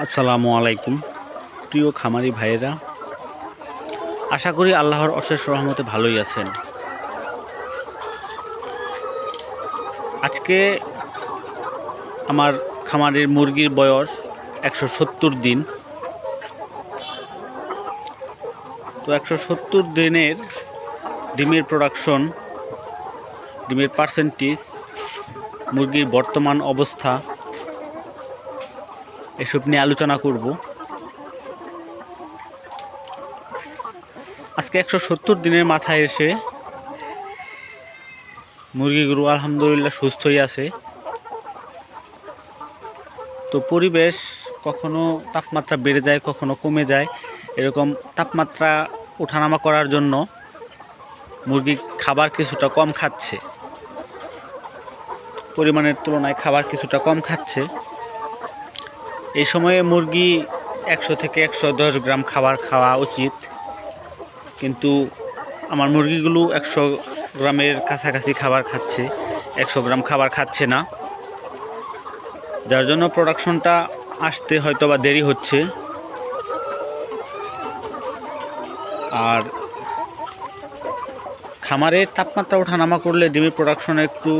আসসালামু আলাইকুম প্রিয় খামারি ভাইয়েরা, আশা করি আল্লাহর অশেষ রহমতে ভালোই আছেন। আজকে আমার খামারের মুরগির বয়স 170 দিন। তো 170 দিনের ডিমের প্রোডাকশন, ডিমের পার্সেন্টেজ, মুরগির বর্তমান অবস্থা এসব নিয়ে আলোচনা করব। আজকে 170 দিনের মাথায় এসে মুরগিগুলো আলহামদুলিল্লাহ সুস্থই আছে। তো পরিবেশ কখনো তাপমাত্রা বেড়ে যায়, কখনো কমে যায়। এরকম তাপমাত্রা ওঠানামা করার জন্য মুরগি খাবার কিছুটা কম খাচ্ছে, পরিমাণের তুলনায় খাবার কিছুটা কম খাচ্ছে। এই সময়ে মুরগি 100 থেকে 110 গ্রাম খাবার খাওয়া উচিত, কিন্তু আমার মুরগিগুলো 100 গ্রামের কাছাকাছি খাবার খাচ্ছে, 100 গ্রাম খাবার খাচ্ছে না, যার জন্য প্রোডাকশনটা আসতে হয়তো বা দেরি হচ্ছে। আর খামারের তাপমাত্রা ওঠানামা করলে ডিমের প্রোডাকশনে একটু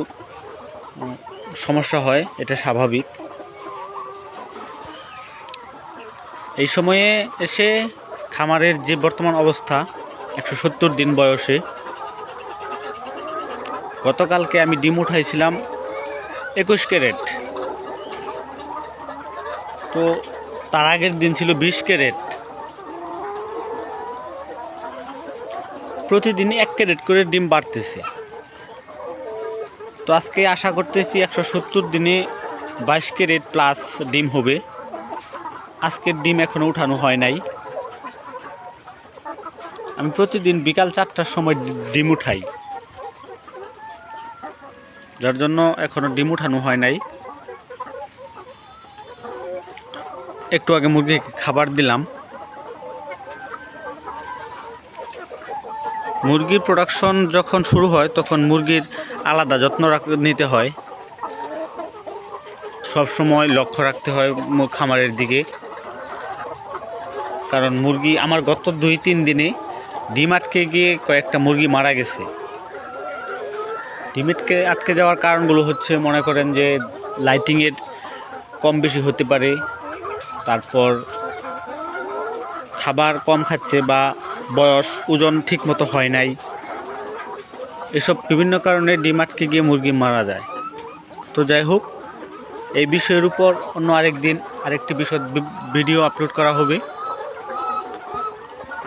সমস্যা হয়, এটা স্বাভাবিক। এই সময়ে এসে খামারের যে বর্তমান অবস্থা 170 দিন বয়সে, গতকালকে আমি ডিম উঠাইছিলাম 21 ক্যারেট, তো তার আগের দিন ছিল 20 ক্যারেট। প্রতিদিন 1 ক্যারেট করে ডিম বাড়তেছে। তো আজকে আশা করতেছি 170 দিনে 22 ক্যারেট প্লাস ডিম হবে। আজকের ডিম এখনও উঠানো হয় নাই। আমি প্রতিদিন বিকাল 4টার সময় ডিম উঠাই, যার জন্য এখনও ডিম উঠানো হয় নাই। একটু আগে মুরগিকে খাবার দিলাম। মুরগির প্রোডাকশন যখন শুরু হয় তখন মুরগির আলাদা যত্ন নিতে হয়, সব সময় লক্ষ্য রাখতে হয় খামারের দিকে। কারণ মুরগি আমার গত 2-3 দিনে ডিম আটকে গিয়ে কয়েকটা মুরগি মারা গেছে। ডিম আটকে যাওয়ার কারণগুলো হচ্ছে, মনে করেন যে লাইটিংয়ের কম বেশি হতে পারে, তারপর খাবার কম খাচ্ছে, বা বয়স ওজন ঠিক মতো হয় নাই, এসব বিভিন্ন কারণে ডিম আটকে গিয়ে মুরগি মারা যায়। তো যাই হোক, এই বিষয়ের উপর অন্য আরেকদিন আরেকটি বিশদ ভিডিও আপলোড করা হবে।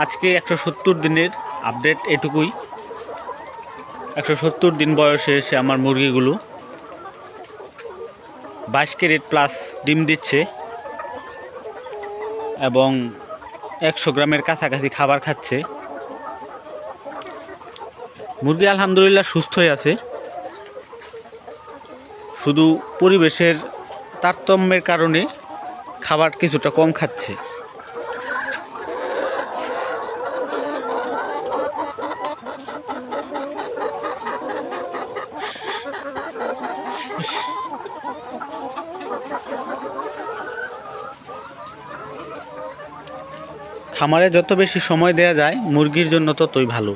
আজকে 170 দিনের আপডেট এটুকুই। 170 দিন বয়সে এসে আমার মুরগিগুলো 22 ক্যারেট প্লাস ডিম দিচ্ছে এবং 100 গ্রামের কাছাকাছি খাবার খাচ্ছে। মুরগি আলহামদুলিল্লাহ সুস্থই আছে, শুধু পরিবেশের তারতম্যের কারণে খাবার কিছুটা কম খাচ্ছে। খামারে যত বেশি সময় দেয়া যায় মুরগির জন্য ততই ভালো।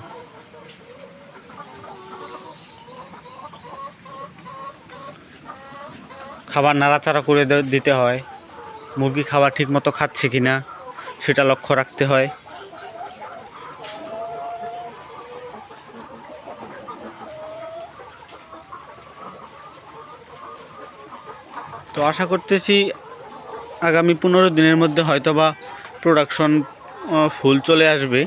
খাবার নাড়াচাড়া করে দিতে হয়, মুরগি খাবার ঠিকমতো খাচ্ছে কিনা সেটা লক্ষ্য রাখতে হয়। তো আশা করতেছি আগামী 15 দিনের মধ্যে হয়তোবা প্রোডাকশন ফুল চলে আসবে।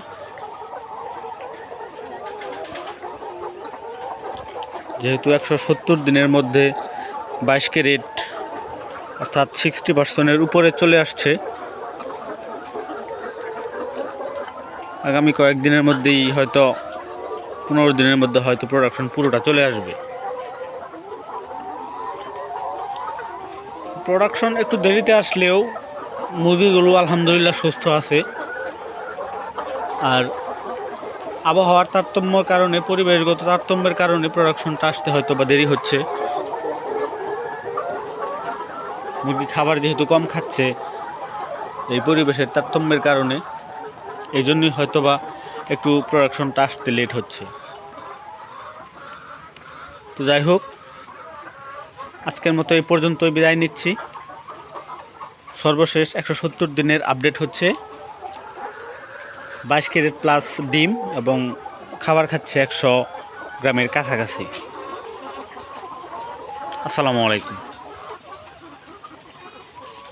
যেহেতু 170 দিনের মধ্যে 22 ক্যারেট অর্থাৎ 60% উপরে চলে আসছে, আগামী কয়েকদিনের মধ্যেই হয়তো 15 দিনের মধ্যে হয়তো প্রোডাকশন পুরোটা চলে আসবে। প্রোডাকশন একটু দেরিতে আসলেও মুরগিগুলো আলহামদুলিল্লাহ সুস্থ আছে। আর আবহাওয়ার তারতম্যের কারণে, পরিবেশগত তারতম্যের কারণে প্রোডাকশনটা আসতে হয়তো বা দেরি হচ্ছে। মুরগি খাবার যেহেতু কম খাচ্ছে, এই পরিবেশের তারতম্যের কারণে এই জন্যই হয়তোবা একটু প্রোডাকশনটা আসতে লেট হচ্ছে। তো যাই হোক, আজকের মতো এই পর্যন্তই বিদায় নিচ্ছি। সর্বশেষ 170 দিনের আপডেট হচ্ছে 22 ক্যারেট প্লাস ডিম এবং খাবার খাচ্ছে 100 গ্রামের কাছাকাছি। আসসালামু আলাইকুম।